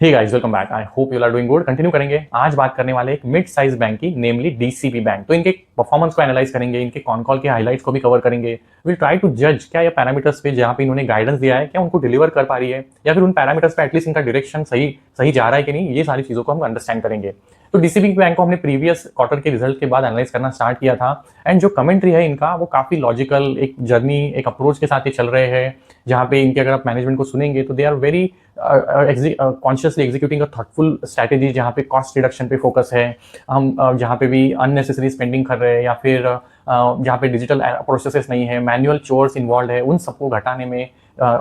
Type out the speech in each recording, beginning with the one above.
Hey guys, welcome back. I hope you are doing good. Continue करेंगे। आज बात करने वाले एक मिड साइज बैंक की, नेमली डीसीबी बैंक। तो इनके परफॉर्मेंस को एनालाइज करेंगे, इनके कॉन कॉल के हाइलाइट्स को भी कवर करेंगे। विल ट्राई टू जज क्या ये पैरामीटर्स पे जहाँ पे इन्होंने गाइडेंस दिया है, क्या उनको डिलीवर कर पा रही है, या फिर उन पैरामीटर्स पे एटलीस्ट इनका डायरेक्शन सही सही जा रहा है कि नहीं। ये सारी चीजों को हम अंडरस्टैंड करेंगे। तो डीसीबी बैंक को हमने प्रीवियस क्वार्टर के रिजल्ट के बाद एनालाइज करना स्टार्ट किया था। एंड जो कमेंट्री है इनका, वो काफी लॉजिकल एक जर्नी, एक अप्रोच के साथ ये चल रहे हैं। जहाँ पे इनके अगर आप मैनेजमेंट को सुनेंगे तो they are very consciously executing a thoughtful strategy, जहाँ पे कॉस्ट रिडक्शन पे फोकस है। हम जहाँ पे भी अननेसेसरी स्पेंडिंग कर रहे हैं, या फिर जहाँ पे डिजिटल प्रोसेसेस नहीं है, मैनुअल चोर्स इन्वॉल्व है, उन सबको घटाने में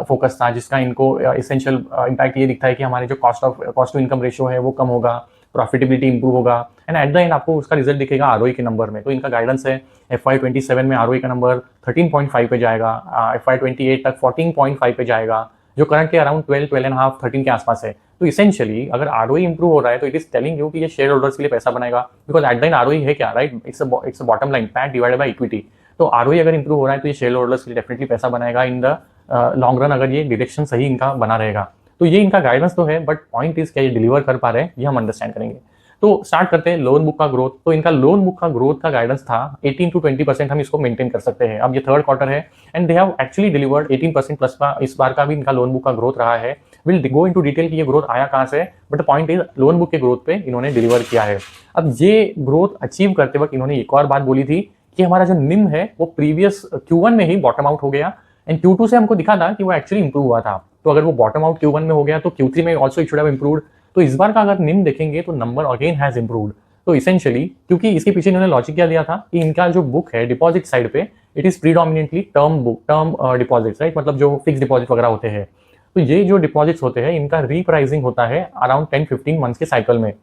फोकस था, जिसका इनको इसेंशियल इम्पैक्ट ये दिखता है कि हमारे जो कॉस्ट टू इनकम रेशियो है वो कम होगा, प्रॉफिटेबिलिटी इंप्रूव होगा। एंड एट द एंड आपको उसका रिजल्ट दिखेगा आरओई के नंबर में। तो इनका गाइडेंस है FY27 में आरओई का नंबर 13.5 पे जाएगा, FY28 तक 14.5 पे जाएगा, जो करंटली अराउंड 12.5 13 के आसपास है। तो इसेंशियली अगर आरओई इंप्रूव हो रहा है तो इट इज टेलिंग यू कि ये शेयर होल्डर्स के लिए पैसा बनाएगा। Because at the end ROE है क्या, right? It's bottom line, PAT divided by equity. तो आरओई अगर इंप्रूव हो रहा है तो ये शेयर होल्डर्स के लिए डेफिनेटली पैसा बनाएगा इन द लॉन्ग रन, अगर ये डायरेक्शन सही इनका बना रहेगा। तो ये इनका गाइडेंस तो है, बट पॉइंट इज क्या ये डिलीवर कर पा रहे हैं, ये हम अंडरस्टैंड करेंगे। तो स्टार्ट करते हैं लोन बुक का ग्रोथ। तो इनका लोन बुक का ग्रोथ का गाइडेंस था 18 to 20%, हम इसको मेंटेन कर सकते हैं। अब ये थर्ड क्वार्टर है and they have actually delivered 18% plus का इस बार का भी इनका लोन बुक का ग्रोथ रहा है। विल गो इनटू डिटेल कि ये ग्रोथ आया कहां से, but point is loan book के ग्रोथ पे इन्होंने डिलीवर किया है। अब ये ग्रोथ अचीव करते वक्त इन्होंने एक और बात बोली थी कि हमारा जो निम है वो प्रीवियस Q1 में ही बॉटम आउट हो गया, एंड Q2 से हमको दिखा था कि वो एक्चुअली इंप्रूव हुआ था। तो अगर वो बॉटम आउट Q1 में हो गया तो Q3 में also it should have improved. तो इस बार का अगर निम देखेंगे तो नंबर अगेन हैज इंप्रूव्ड। तो इसेंशियली क्योंकि इसके पीछे इन्होंने लॉजिक क्या दिया था कि इनका जो बुक है डिपॉजिट साइड पे, it is predominantly term deposits, right? मतलब जो फिक्स डिपॉजिट वगैरह होते हैं। तो ये जो डिपॉजिट्स होते हैं इनका रीप्राइसिंग होता है अराउंड 10-15 मंथ्स के साइकिल में,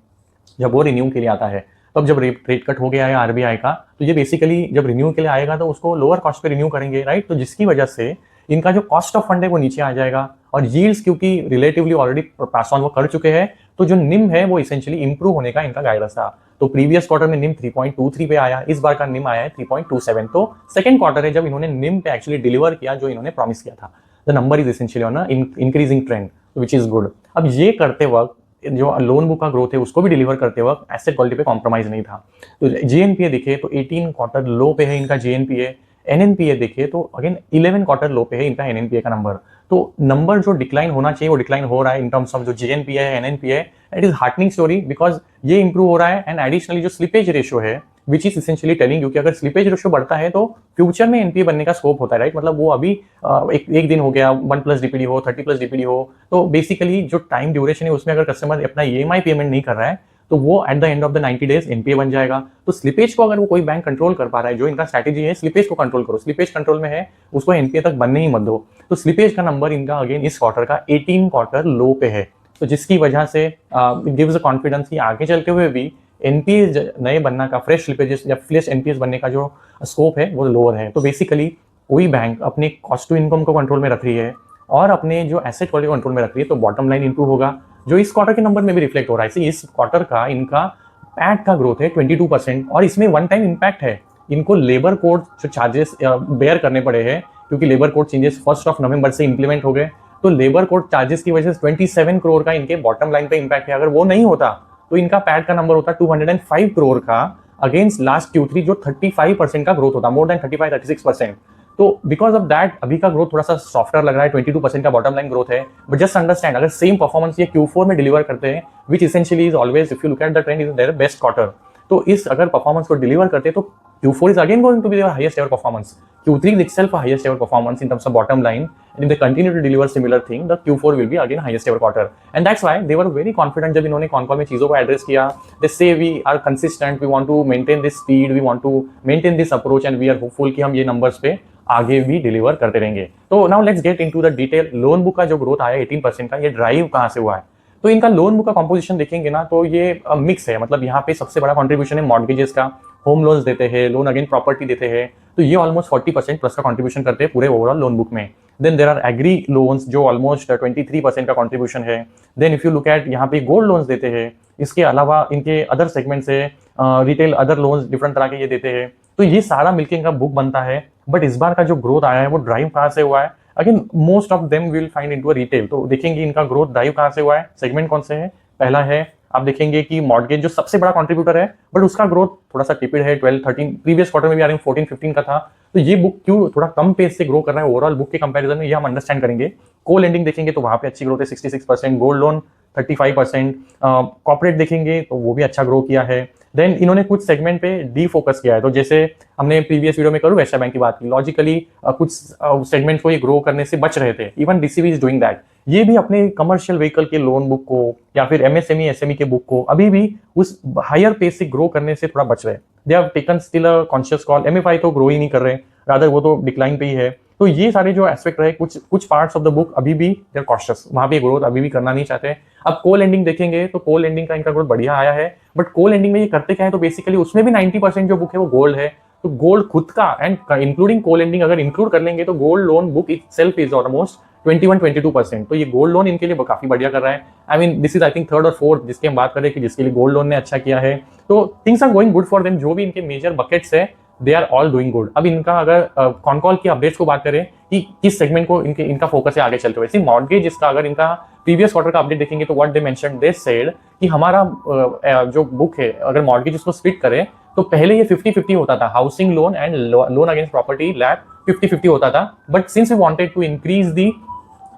जब वो रिन्यू के लिए आता है। तो अब जब रेट कट हो गया है आरबीआई का, तो ये बेसिकली जब रिन्यू के लिए आएगा तो उसको लोअर कॉस्ट पे रिन्यू करेंगे, राइट? तो जिसकी वजह से इनका जो कॉस्ट ऑफ फंड है वो नीचे आ जाएगा, और यील्ड्स क्योंकि रिलेटिवली ऑलरेडी पास ऑन वो कर चुके हैं, तो जो निम है वो इसेंशियली इंप्रूव होने का इनका गाइडेंस था। तो प्रीवियस क्वार्टर में निम 3.23 पे आया, इस बार का निम आया है 3.27। तो सेकंड क्वार्टर है जब इन्होंने निम पे एक्चुअली डिलीवर किया जो इन्होंने प्रॉमिस किया था। The number is essentially on increasing trend, which is good. अब ये करते वक्त जो लोन बुक का ग्रोथ है उसको भी डिलीवर करते वक्त एसेट क्वालिटी पे कॉम्प्रोमाइज नहीं था। तो जीएनपीए दिखे तो 18 क्वार्टर लो पे है इनका जीएनपीए। एनएनपीए देखे तो अगेन 11 क्वार्टर लो पे है इनका एनएनपीए का नंबर। तो नंबर जो डिक्लाइन होना चाहिए वो डिक्लाइन हो रहा है इन टर्म्स ऑफ जो जीएनपीए है, NNPA. It is heartening story, because ये इंप्रूव हो रहा है। एंड एडिशनली जो स्लिपेज रेशियो है, which is essentially telling you कि अगर स्लिपेज रेशियो बढ़ता है तो फ्यूचर में एनपीए बनने का स्कोप होता है, राइट? मतलब वो अभी एक दिन हो गया 1+ डीपीडी हो, 30+ डीपीडी हो, तो बेसिकली जो टाइम ड्यूरेशन है उसमें अगर कस्टमर अपना ईएमआई पेमेंट नहीं कर रहा है तो वो at the end of the 90 days NPA बन जाएगा। तो स्लिपेज को अगर वो कोई बैंक कंट्रोल कर पा रहा है, जो इनका स्ट्रैटेजी है स्लिपेज को कंट्रोल करो, स्लिपेज कंट्रोल में है, उसको एनपीए तक बनने ही मत दो। तो स्लिपेज का नंबर इनका अगेन इस क्वार्टर का 18 क्वार्टर लो पे है। तो जिसकी वजह से गिव्स कॉन्फिडेंस कि आगे चलते हुए भी एनपीए नए बनना का, फ्रेश स्लिपेजेस या फ्रेश एनपीएस बनने का जो स्कोप है वो लोअर है। तो बेसिकली कोई बैंक अपने कॉस्ट टू इनकम को कंट्रोल में रख रही है और अपने जो एसेट क्वालिटी कंट्रोल में रख रही है, तो बॉटम लाइन इंप्रूव होगा, जो इस क्वार्टर के नंबर में भी रिफ्लेक्ट हो रहा है। इस क्वार्टर का इनका पैट का ग्रोथ है 22%, और इसमें वन टाइम इम्पैक्ट है। इनको लेबर कोड जो चार्जेस बेयर करने पड़े हैं, क्योंकि लेबर कोड चेंजेस 1 नवंबर से इंप्लीमेंट हो गए, तो लेबर कोड चार्जेस की वजह से 27 करोड़ का इनके बॉटम लाइन पे इम्पैक्ट है। अगर वो नहीं होता तो इनका पैट का नंबर होता 205 करोड़ का, अगेंस्ट लास्ट Q3 जो 35% का ग्रोथ होता, मोर देन 35-36%। तो बिकॉज ऑफ दैट अभी का ग्रोथ थोड़ा सा सॉफ्टर लग रहा है, 22% का बॉटम लाइन ग्रोथ है। बट जस्ट अंडरस्टैंड, अगर सेम परफॉर्मेंस ये Q4 में डिलीवर करते हैं, which essentially is always, if you look at the trend, is their best quarter. तो इस अगर परफॉर्मेंस को डिलीवर करते हैं तो Q4 is again going to be their highest ever performance. Q3 is itself a highest ever performance in terms of bottom line, and if they continue to deliver similar thing, the Q4 will be again highest ever quarter. And that's why they were very confident जब इन्होंने cone call में चीजों को address किया। They say we are consistent, we want to maintain this speed, we want to maintain this approach, and we are hopeful कि हम ये numbers पे आगे भी डिलीवर करते रहेंगे। तो now let's get into the detail। Loan book का जो ग्रोथ आया 18% का, ये ड्राइव कहाँ से हुआ है? तो इनका लोन बुक का कॉम्पोजिशन देखेंगे ना तो ये मिक्स है। मतलब यहाँ पे सबसे बड़ा कॉन्ट्रीब्यूशन है मॉर्गेजेस का, होम लोन्स देते हैं, लोन अगेन प्रॉपर्टी देते हैं, तो ये ऑलमोस्ट 40% प्लस का कंट्रीब्यूशन करते हैं पूरे ओवरऑल लोन बुक में। Then there are agri loans जो ऑलमोस्ट 23% का कंट्रीब्यूशन है। Then if you look at यहाँ पे गोल्ड लोन्स देते हैं, इसके अलावा इनके अदर सेगमेंट से रिटेल अदर लोन्स डिफरेंट तरह के ये देते हैं। तो ये सारा मिलकर इनका बुक बनता है। बट इस बार का जो ग्रोथ आया है वो ड्राइव कहाँ से हुआ है? Again most of them will find into retail. तो देखेंगे इनका ग्रोथ ड्राइव कहाँ से हुआ है, सेगमेंट कौन से है। पहला है आप देखेंगे कि मॉर्गेज जो सबसे बड़ा कंट्रीब्यूटर है, बट उसका ग्रोथ थोड़ा सा टिपिड है, 12-13 प्रीवियस क्वार्टर में भी आ रही 14-15 का था। तो ये बुक क्यों थोड़ा कम पेस से ग्रो कर रहा है ओवरऑल बुक के कंपैरिजन में, ये हम अंडरस्टैंड करेंगे। को लेंडिंग देखेंगे तो वहां पे अच्छी ग्रोथ है 66%, गोल्ड लोन 35%, कॉर्पोरेट देखेंगे तो वो भी अच्छा ग्रो किया है। देन इन्होंने कुछ सेगमेंट पे डी फोकस किया है, तो जैसे हमने प्रीवियस वीडियो में करूँ वैश्य बैंक की बात की, लॉजिकली कुछ सेगमेंट को ये ग्रो करने से बच रहे थे। Even DCB is doing that. ये भी अपने कमर्शियल व्हीकल के लोन बुक को या फिर एमएसएमई एसएमई के बुक को अभी भी उस हायर पेस से ग्रो करने से थोड़ा बच रहे हैं। They have taken still a conscious call. MFI तो ग्रो ही नहीं कर रहे, रादर वो तो डिक्लाइन पे ही है। तो ये सारे जो एस्पेक्ट रहे, कुछ पार्ट्स ऑफ द बुक अभी भी दे आर कॉशियस, वहां पे ग्रोथ अभी भी करना नहीं चाहते। अब को लेंडिंग देखेंगे तो को लेंडिंग का इनका ग्रोथ बढ़िया आया है, बट को लेंडिंग में ये करते क्या है, तो बेसिकली उसमें भी 90% जो बुक है वो गोल्ड है। तो गोल्ड खुद का एंड इंक्लूडिंग को लेंडिंग अगर इंक्लूड कर लेंगे तो gold loan book itself is almost 21-22%। तो ये गोल्ड लोन इनके लिए काफी बढ़िया कर रहा है। I mean this is I think third और फोर्थ जिसके हम बात करें कि जिसके लिए गोल्ड लोन ने अच्छा किया है। तो things are going good for them. जो भी इनके मेजर बकेट्स है they are all doing good. अब इनका अगर कॉन की अपडेट्स को बात करें कि किस सेगमेंट को इनका फोकस है आगे चलते हुए, मॉर्गेज इसका अगर इनका प्रीवियस क्वार्टर का अपडेट देखेंगे तो what they mention, they said कि हमारा जो बुक है अगर मॉर्गेज इसको स्प्लिट करे तो पहले ये 50-50 होता था, housing loan and loan against property LAP 50-50 होता था। But since we wanted to increase the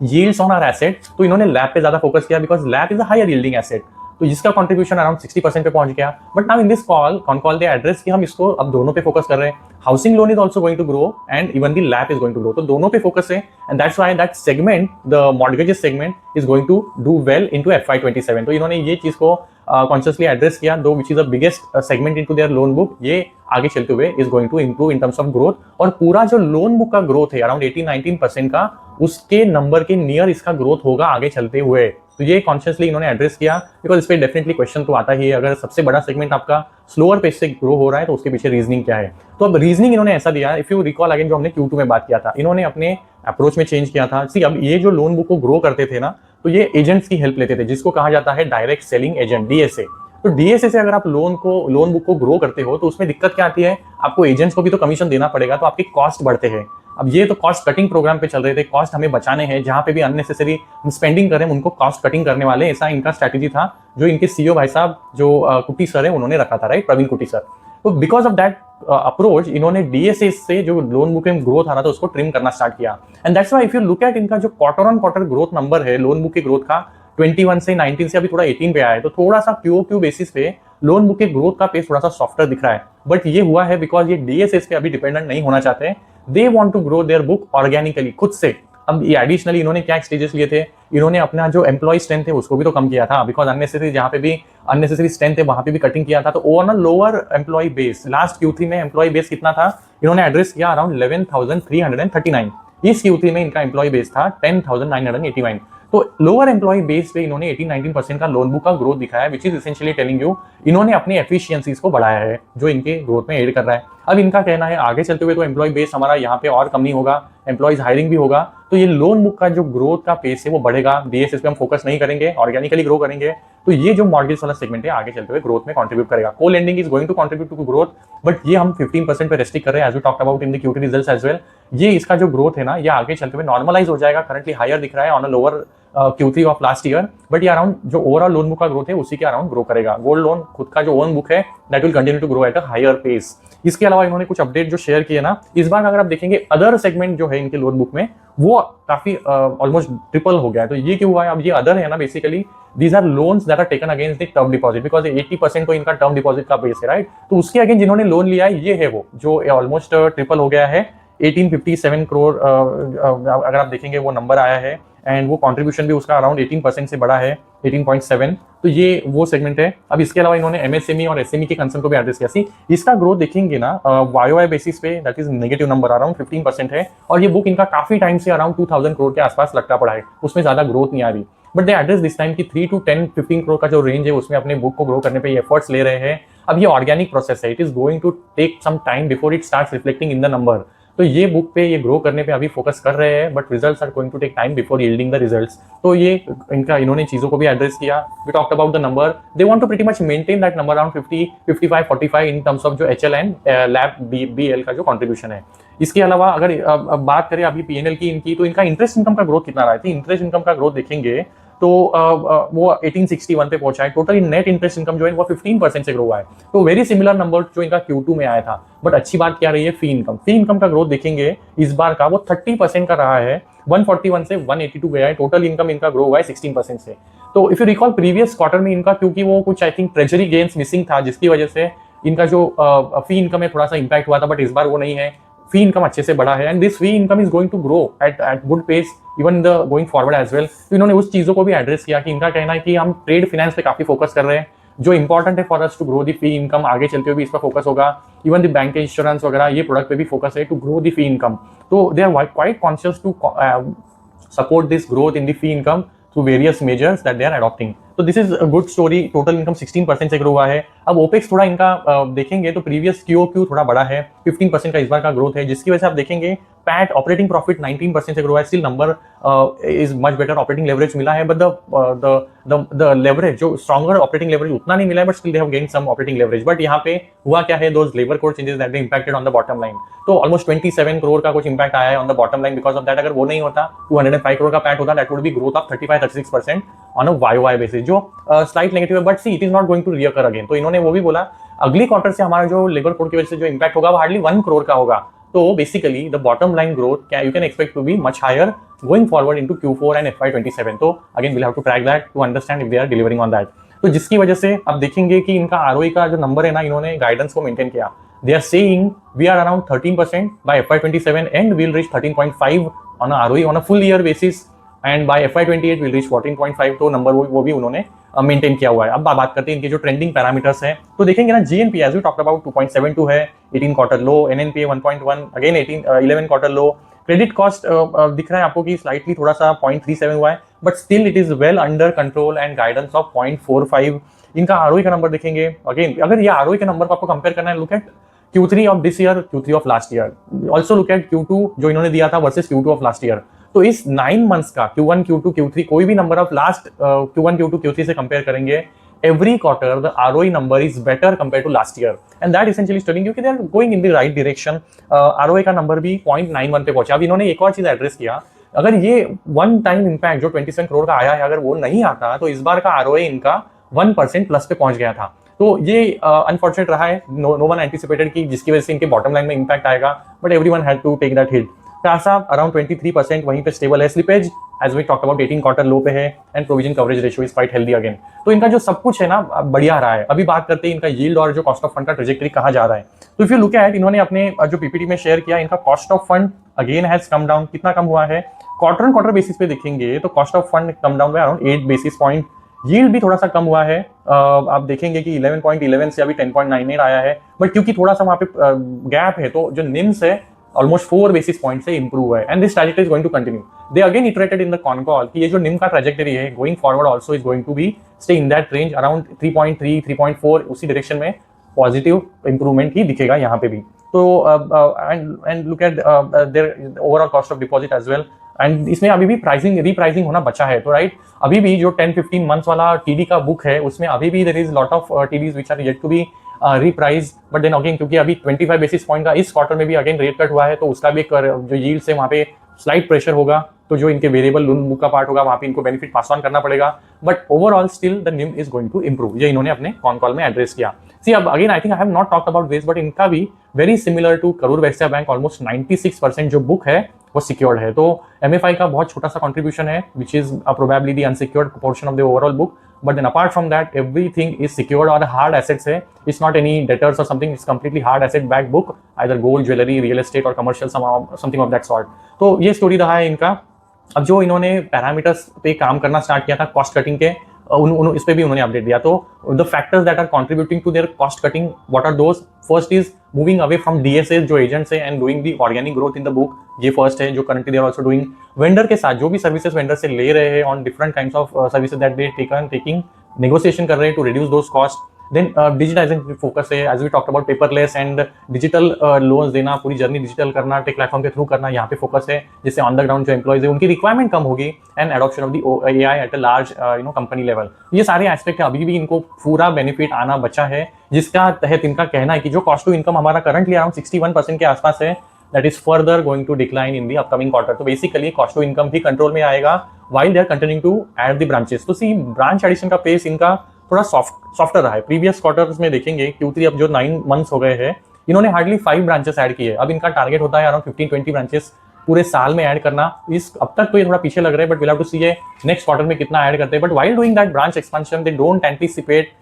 yields on our asset, तो इन्होंने लैब पे ज्यादा फोकस किया because LAP is a higher yielding asset. तो जिसका कंट्रीब्यूशन अराउंड 60% पे पहुंच गया। But now in this call they address कि हम इसको अब दोनों पे फोकस कर रहे हैं। Housing loan is also going to grow and even the LAP is going to grow. तो दोनों पे फोकस है and that's why that segment the mortgages segment is going to do well into FY27। तो इन्होंने ये चीज को consciously address किया, though which is the biggest segment into their loan book, ये आगे चलते हुए is going to improve in terms of growth. और पूरा जो लोन बुक का ग्रोथ है अराउंड 18-19% का, उसके नंबर के नियर इसका ग्रोथ होगा आगे चलते हुए। तो ये कॉन्शियसली इन्होंने एड्रेस किया बिकॉज इस पे डेफिनेटली क्वेश्चन तो आता ही है, अगर सबसे बड़ा सेगमेंट आपका स्लोअर पेस से ग्रो हो रहा है तो उसके पीछे रीजनिंग क्या है। तो अब रीजनिंग इन्होंने ऐसा दिया, इफ यू रिकॉल अगेन जो हमने Q2 में बात किया था, इन्होंने अपने अप्रोच में चेंज किया था। सी अब ये जो लोन बुक को ग्रो करते थे ना, तो ये एजेंट्स की हेल्प लेते थे जिसको कहा जाता है डायरेक्ट सेलिंग एजेंट, DSA। तो DSA से अगर आप लोन बुक को ग्रो करते हो तो उसमें दिक्कत क्या आती है, आपको एजेंट्स को भी तो कमीशन देना पड़ेगा, तो आपके कॉस्ट बढ़ते हैं। अब ये तो कॉस्ट कटिंग प्रोग्राम पे चल रहे थे, कॉस्ट हमें बचाने हैं, जहां पे भी अननेसेसरी स्पेंडिंग करें उनको कॉस्ट कटिंग करने वाले, ऐसा इनका स्ट्रैटेजी था जो इनके CEO भाई साहब जो कुट्टी सर है उन्होंने रखा था, राइट, प्रवीण कुट्टी सर। तो बिकॉज ऑफ दैट अप्रोच इन्होंने DSA से जो लोन बुक में ग्रोथ आ रहा था उसको ट्रिम करना स्टार्ट किया। And that's why if you look eight इनका जो quarter on quarter growth number है लोन बुक के ग्रोथ का, 21 से 19 से अभी थोड़ा 18 पे आया है, तो थोड़ा सा QOQ बेसिस पे लोन बुक के ग्रोथ का पेस थोड़ा सा सॉफ्टर दिख रहा है। बट ये हुआ है बिकॉज ये DSA पे अभी डिपेंडेंट नहीं होना चाहते, they want to grow their book organically, खुद से। अब ये एडिशनली इन्होंने क्या स्टेजेस लिए थे, इन्होंने अपना जो एम्प्लॉय स्ट्रेंथ है उसको भी तो कम किया था बिकॉज अननेसेसरी जहां पे भी अननेसेसरी स्ट्रेंथ है वहां पे भी कटिंग किया था। तो on a lower employ base, last Q3 में एम्प्लॉय बेस कितना था, इन्होंने एड्रेस किया अराउंड 11,339। इस Q3 में इनका एम्प्लॉय बेस था 10,989। तो लोअर एम्प्लॉय बेस पे इन्होंने 18-19% का लोन बुक का ग्रोथ दिखाया, which is essentially telling you इन्होंने अपनी एफिशिएंसीज को बढ़ाया है जो इनके ग्रोथ में एड कर रहा है। अब इनका कहना है आगे चलते हुए तो एम्प्लॉय बेस हमारा यहाँ पे और कम नहीं होगा, एम्प्लॉयज हायरिंग भी होगा, तो ये लोन बुक का जो ग्रोथ का पेस है वो बढ़ेगा। DSA पे हम फोकस नहीं करेंगे, ऑर्गेनिकली ग्रो करेंगे। तो ये जो मॉर्गेज वाला सेगमेंट है आगे चलते हुए ग्रोथ में कंट्रीब्यूट करेगा। Co lending is going to contribute to growth, but ये हम 15% पे रेस्ट्रिक्ट कर रहे हैं as we talked about in the Q2 results as well. ये इसका जो ग्रोथ है ना ये आगे चलते हुए नॉर्मलाइज हो जाएगा, करंटली हायर दिख रहा है on a lower Q3 of last year, but ये अराउंड जो ओवरऑल लोन बुक का ग्रोथ है उसी के अराउंड ग्रो करेगा। गोल्ड लोन खुद का जो ओन बुक है that will continue to grow at a higher pace. इसके अलावा इन्होंने कुछ अपडेट जो शेयर किए ना, इस बार अगर आप देखेंगे अदर सेगमेंट जो है इनके लोन बुक में वो काफी ऑलमोस्ट ट्रिपल हो गया है। तो ये क्यों हुआ है, अब ये अदर है ना, basically these are loans that are taken against the term deposit because 80% तो इनका टर्म डिपॉजिट का बेस है, राइट। तो उसके अगेंस्ट जिन्होंने लोन लिया है ये है वो जो ऑलमोस्ट ट्रिपल हो गया है, 1857 करोड़ अगर आप देखेंगे वो नंबर आया है, एंड वो कंट्रीब्यूशन भी उसका अराउंड 18% से बड़ा है, 18.7। तो ये वो सेगमेंट है। अब इसके अलावा इन्होंने MSME और SME के कंसर्न को भी एड्रेस किया। इसका ग्रोथ देखेंगे ना YOY बेसिस पे that is negative number around 15% है, और ये बुक इनका काफी टाइम से अराउंड 2000 करोड़ के आसपास लगता पड़ा है, उसमें ज्यादा ग्रोथ नहीं आ रही। But they address this time की 3 to 10-15 करोड़ का जो रेंज है उसमें अपने बुक को ग्रो करने पे एफर्ट्स ले रहे हैं। अब ये ऑर्गेनिक प्रोसेस है, it is going to take some time before it starts reflecting in the number. तो ये बुक पे ये ग्रो करने पे अभी फोकस कर रहे हैं, but results are going to take time before yielding the results. तो ये इन्होंने चीजों को भी एड्रेस किया। We talked about the number, they want to pretty much maintain that number around 50, 55, 45 in terms of जो HL एंड लैब BL का जो कंट्रीब्यूशन है। इसके अलावा अगर अब बात करें अभी पीएनएल की इनकी, तो इनका इंटरेस्ट इनकम का ग्रोथ कितना रहा है, इंटरेस्ट इनकम का ग्रोथ देखेंगे तो वो 1861 पे पहुंचा है। टोटल नेट इंटरेस्ट इनकम जो है वो 15% से ग्रो हुआ है। तो वेरी सिमिलर नंबर जो इनका Q2 में आया था। बट अच्छी बात क्या रही है, फी इनकम का ग्रोथ देखेंगे इस बार का वो 30% का रहा है। 141 से 182 गया है। टोटल इनकम इनका ग्रो हुआ है 16% से। तो if you recall previous quarter में इनका, क्योंकि वो कुछ I think treasury gains missing था, जिसकी वजह से इनका जो फी इनकम है थोड़ा सा इंपैक्ट हुआ था, बट इस बार वो नहीं है। फी इनकम अच्छे से बढ़ा है and this fee income is going to grow at good pace even the going forward as well. तो इन्होंने उस चीजों को भी एड्रेस किया कि इनका कहना है कि हम ट्रेड फाइनेंस पे काफी फोकस कर रहे हैं, जो इंपॉर्टेंट है for us to grow the fee income. आगे चलते हुए भी इस पर फोकस होगा। इवन द बैंक इंश्योरेंस वगैरह ये प्रोडक्ट पे भी फोकस है to grow the fee income. तो they are quite conscious to support this growth in the fee income through various measures that they are adopting. तो this is a good story. Total income 16% से grow हुआ है। अब opex थोड़ा इनका देखेंगे तो प्रीवियस क्यूओक्यू थोड़ा बड़ा है, 15% का इस बार का ग्रोथ है, जिसकी वजह से आप देखेंगे पैट ऑपरेटिंग प्रॉफिट 19% से ग्रो है। Still number is much better, operating leverage मिला है, बट द लेवरेज जो स्ट्रॉन्गर ऑपरेटिंग लेवरेज उतना नहीं मिला है, but still they have gained some operating leverage. But यहाँ पे हुआ क्या है, those labour code changes that they impacted on the bottom line. तो ऑलमोस्ट 27 करोड़ का कुछ इंपैक्ट आया है on the bottom line because of that. अगर वो नहीं होता, 205 करोड़ का पैट होता, that would be growth of 35-36% on a YOY basis, जो स्लाइट नेगेटिव है, but see it is not going to recur again. तो इन्होंने वो भी बोला अगली क्वार्टर से हमारा जो लेबर कोड की वजह से जो इंपैक्ट होगा वो हार्डली 1 करोड़ का होगा। तो basically the bottom line growth you can expect to be much higher going forward into Q4 and FY27। तो again we'll have to track that to understand if they are delivering on that. तो जिसकी वजह से आप देखेंगे कि इनका ROE का जो नंबर है ना, इन्होंने गाइडेंस को मेंटेन किया। They are saying we are around 13% by FY27 and we'll reach 13.5 on ROE on a full year basis, and by FY28 will reach 14.5। तो नंबर वो भी उन्होंने मेंटेन किया हुआ है। अब बात करते हैं इनके जो ट्रेंडिंग पैरामीटर्स हैं, तो देखेंगे ना, GNP as we talked about 2.72 है, 18 quarter low, NNPA 1.1 again 11 quarter low. Credit cost दिख रहा है आपको कि स्लाइटली थोड़ा सा 0.37 हुआ है, but still it is well under control and guidance of 0.45। इनका ROE का नंबर देखेंगे अगेन, अगर ये ROE के नंबर को आपको कंपेयर करना है, look at Q3 of this year, Q3 of last year, also look at Q2 जो इन्होंने दिया था versus Q2 of last year. तो इस 9 मंथ्स का Q1, Q2, Q3 कोई भी number of last Q1, Q2, Q3 से कंपेयर करेंगे, every quarter the ROE number is better compared to last year, and that essentially studying क्योंकि they are going in the right direction। ROE का number भी 0.91 पे पहुंचा। अब इन्होंने एक और चीज एड्रेस किया, अगर ये वन टाइम इंपैक्ट जो 27 करोड़ का आया है, अगर वो नहीं आता तो इस बार का ROE इनका 1% प्लस पे पहुंच गया था। तो ये अनफॉर्चुनेट रहा है, नो वन एंटिसिपेटेड कि जिसकी वजह से इनके बॉटम लाइन में इंपैक्ट आएगा, but everyone had to take that hit. टासा अराउंड 23% वहीं पे स्टेबल है। Slippage as we talked about 18 quarter low पे है, and provision coverage ratio is quite healthy again. तो इनका जो सब कुछ है ना बढ़िया रहा है। अभी बात करते हैं इनका यील्ड और जो कॉस्ट ऑफ फंड का ट्रेजेक्टरी कहाँ जा रहा है। तो इफ यू लुक एट, इन्होंने अपने जो पीपीटी में शेयर किया, इनका cost of fund again has come down. कितना कम हुआ है, क्वार्टर ऑन क्वार्टर बेसिस पे देखेंगे तो cost of fund come down है अराउंड 8 बेसिस पॉइंट। यील्ड भी थोड़ा सा कम हुआ है, आप देखेंगे कि 11.11 से अभी 10.98 आया है, बट क्योंकि थोड़ा सा वहां पे गैप है, तो जो निम्स है ऑलमोस्ट 4 बेसिस पॉइंट से इंप्रूव है, and this trajectory is going to continue. They again iterated in the con call कि ये जो निम का ट्रैजेक्टरी है going forward also is going to be stay in that range around 3.3 3.4, उसी direction में positive improvement ही दिखेगा यहाँ पे भी। तो and look at their overall cost of deposit as well, and इसमें अभी भी रीप्राइसिंग होना बचा है। तो राइट, अभी भी जो 10-15 मंथ्स वाला TD का बुक है, उसमें अभी भी there is lot of TDs which are yet to be reprice. But then again क्योंकि अभी 25 बेसिस पॉइंट का इस क्वार्टर में भी अगेन रेट कट हुआ है, तो उसका भी जो यील्ड से वहाँ पे स्लाइट प्रेशर होगा। तो जो इनके वेरिएबल लोन बुक का पार्ट होगा, वहाँ पे इनको बेनिफिट पास ऑन करना पड़ेगा, बट ओवरऑल स्टिल द निम इज गोइंग टू इंप्रूव। ये इन्होंने अपने कॉन कॉल में एड्रेस किया। सी अब again I think I have not talked about this, but इनका भी very similar to Karur Vysya bank, almost 96% जो बुक है वो सिक्योर्ड है। तो MFI का बहुत छोटा सा कंट्रीब्यूशन है, which is probably the unsecured portion of the overall book, but then apart from that everything is secured और हार्ड एसेट्स है। इट्स नॉट एनी डेटर्स और something, it's completely hard asset back book, either gold, jewellery, real estate और commercial something of that sort. तो ये story रहा है इनका। अब जो इन्होंने पैरामीटर्स पे काम करना स्टार्ट किया था कॉस्ट कटिंग के, इस पे भी उन्होंने अपडेट दिया। तो the factors that are contributing to their cost cutting, what are those? First is moving away from DSAs जो एजेंट्स है, and doing the organic growth in the book. ये फर्स्ट है जो currently they are also doing. Vendor के साथ जो भी services vendor से ले रहे हैं on different kinds of services that they taking negotiation कर रहे हैं to reduce those cost. Then digitization focus है, as we talked about paperless and digital loans देना, पूरी जर्नी डिजिटल करना, टेक प्लेटफॉर्म के थ्रू करना, यहाँ पे फोकस है, जिससे ऑन द ग्राउंड जो एम्प्लॉइज है उनकी रिक्वायरमेंट कम होगी, and adoption of the AI at a large company level. ये सारे एस्पेक्ट है, अभी भी इनको पूरा बेनिफिट आना बचा है, जिसका तहत इनका कहना है कि जो कॉस्ट टू इनकम हमारा करंटली अराउंड 61% के आसपास है, that is further going to decline in the upcoming quarter. तो बेसिकली कॉस्ट टू इनकम भी कंट्रोल में आएगा while they are continuing to add the branches. तो सी ब्रांच एडिशन का पेस इनका थोड़ा सॉफ्टर रहा है। प्रीवियस क्वार्टर्स में देखेंगे Q3 अब जो 9 मंथ्स हो गए हैं, इन्होंने हार्डली 5 ब्रांचेस ऐड किए। अब इनका टारगेट होता है अराउंड 15-20 ब्रांचेस पूरे साल में ऐड करना। इस अब तक तो ये थोड़ा पीछे लग रहा है, but will have to see ये नेक्स्ट क्वार्टर में कितना ऐड करते हैं। But while doing that branch expansion they don't anticipate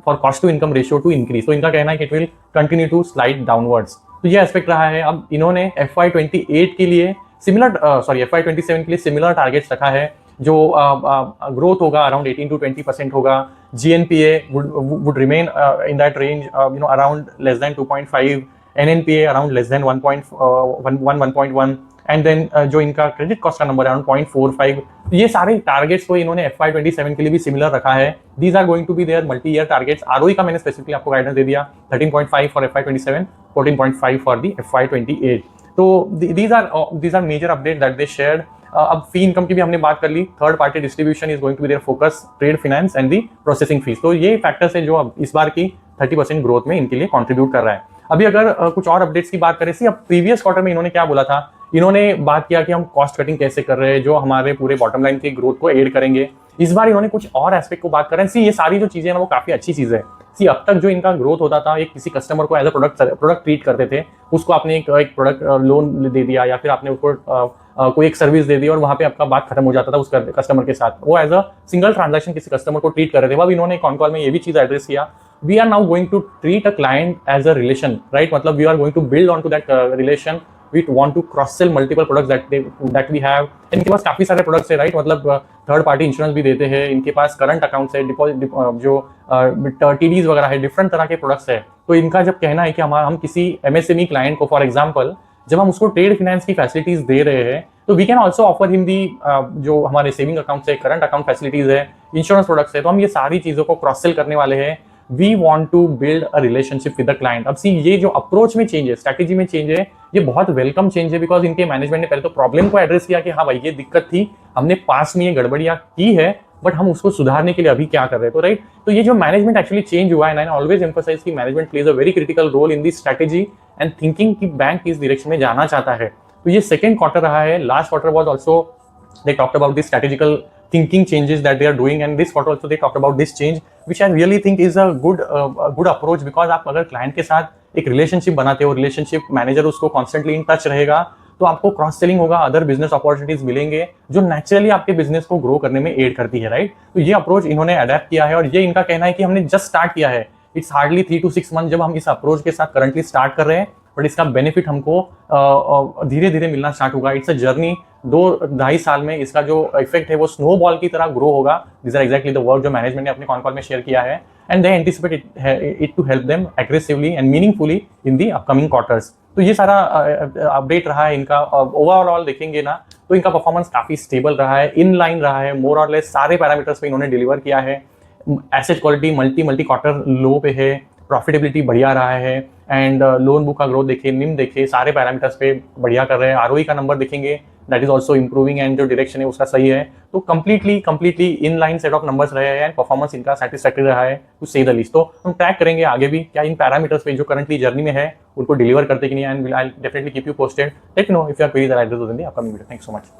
for cost to income ratio to increase. तो इनका कहना है कि it will continue to slide downwards. तो ये एस्पेक्ट रहा है। अब इन्होंने FY28 के लिए FY27 के लिए सिमिलर टारगेट्स रखा है, जो ग्रोथ होगा अराउंड 18 to 20% होगा। GNPA would remain in that range, around less than 2.5, NNPA around less than 1.1, and then जो इनका क्रेडिट कॉस्ट का नंबर है अराउंड 0.45। ये सारे टारगेट्स को इन्होंने FY27 के लिए भी सिमिलर रखा है। These are going to be their multi year targets. ROE का मैंने स्पेसिफिकली आपको गाइडेंस दे दिया, 13.5 for FY27, 14.5 for the FY28। तो these are major update that they shared. अब फी इनकम की भी हमने बात कर ली। Third party distribution is going to be their focus, trade finance and the processing fees. तो ये फैक्टर्स है जो अब इस बार की 30% ग्रोथ में इनके लिए कंट्रीब्यूट कर रहा है। अभी अगर कुछ और अपडेट्स की बात करें, सी अब प्रीवियस क्वार्टर में इन्होंने क्या बोला था, इन्होंने बात किया कि हम कॉस्ट कटिंग कैसे कर रहे हैं जो हमारे पूरे बॉटम लाइन की ग्रोथ को एड करेंगे। इस बार इन्होंने कुछ और एस्पेक्ट को बात कर रहे हैं। सी ये सारी जो चीजें ना वो काफी अच्छी चीज है। सी अब तक जो इनका ग्रोथ होता था, एक किसी कस्टमर को एज अ प्रोडक्ट ट्रीट करते थे, उसको आपने एक प्रोडक्ट लोन दे दिया या फिर आपने उसको कोई एक सर्विस दे दी और वहां पे आपका बात खत्म हो जाता था उस कस्टमर के साथ। वो एज अ सिंगल ट्रांजैक्शन किसी कस्टमर को ट्रीट कर रहे थे। अब इन्होंने कॉन कॉल में ये भी चीज एड्रेस किया, we are now going to treat a client as a relation, right. मतलब we are going to build on to that relation. We want to cross sell multiple products that we have। इनके पास काफी सारे products है, right. मतलब third party insurance भी देते हैं, इनके पास करंट अकाउंट्स है, डिपॉजिट जो TDs वगैरह है, डिफरेंट तरह के प्रोडक्ट्स है। तो इनका जब कहना है कि हम किसी MSME क्लाइंट को फॉर एग्जांपल जब हम उसको ट्रेड फाइनेंस की फैसिलिटीज दे रहे हैं, तो we can also offer him the जो हमारे सेविंग अकाउंट्स है, करंट अकाउंट फैसिलिटीज है, इंश्योरेंस प्रोडक्ट्स है। तो हम ये सारी चीजों को क्रॉस सेल करने वाले हैं। We want to build a relationship with the client. अब सी ये जो अप्रोच में चेंज है, स्ट्रैटेजी में चेंज है, ये बहुत वेलकम चेंज है। बिकॉज इनके मैनेजमेंट ने पहले तो प्रॉब्लम को एड्रेस किया कि हाँ भाई ये दिक्कत थी, हमने पास में ये गड़बड़ियां की है, बट हम उसको सुधारने के लिए अभी क्या कर रहे हैं। तो राइट, तो ये जो मैनेजमेंट एक्चुअली चेंज हुआ है, एंड ऑलवेज एम्फसाइज की management plays a very critical role in the strategy and thinking कि बैंक किस डायरेक्शन में जाना चाहता है। तो ये सेकंड क्वार्टर रहा है। Last quarter was also they talked about this strategical thinking changes that they are doing, and this quarter also they talked about this change, which I really think is a good approach। because आप अगर client के साथ एक relationship बनाते हो, relationship manager उसको constantly in touch रहेगा, तो आपको क्रॉस सेलिंग होगा, अदर बिजनेस अपॉर्चुनिटीज मिलेंगे जो नेचुरली आपके बिजनेस को ग्रो करने में एड करती है, राइट। तो ये अप्रोच इन्होंने अडेप्ट किया है, और ये इनका कहना है कि हमने जस्ट स्टार्ट किया है। इट्स हार्डली 3 to 6 मंथ जब हम इस अप्रोच के साथ करंटली स्टार्ट कर रहे हैं, बट इसका बेनिफिट हमको धीरे धीरे मिलना स्टार्ट होगा। It's a journey. 2-2.5 साल में इसका जो इफेक्ट है वो स्नोबॉल की तरह ग्रो होगा। This are exactly the word जो मैनेजमेंट ने अपने कॉन कॉल में शेयर किया है, and they anticipate it to help them aggressively and meaningfully in the upcoming quarters. तो ये सारा अपडेट रहा है इनका। ओवरऑल देखेंगे ना तो इनका परफॉर्मेंस काफी स्टेबल रहा है, इन लाइन रहा है, मोर और लेस सारे पैरामीटर्स पे इन्होंने डिलीवर किया है। Asset quality multi quarter low पे है, प्रॉफिटेबिलिटी बढ़िया रहा है, एंड लोन बुक का ग्रोथ देखिए, निम देखिए, सारे पैरामीटर्स पे बढ़िया कर रहे हैं। ROE का नंबर देखेंगे, that is also improving, and जो डायरेक्शन है उसका सही है। तो completely in line set of numbers रहे हैं, एंड परफॉर्मेंस इनका सेटिस्फैक्टरी रहा है टू से द लीस्ट। तो हम ट्रैक करेंगे आगे भी क्या इन पैरामीटर्स पे जो करंटली जर्नी में है उनको डिलीवर करते कि नहीं, and I definitely keep you posted. Let me know if you are queries in the upcoming video. Thank you so much.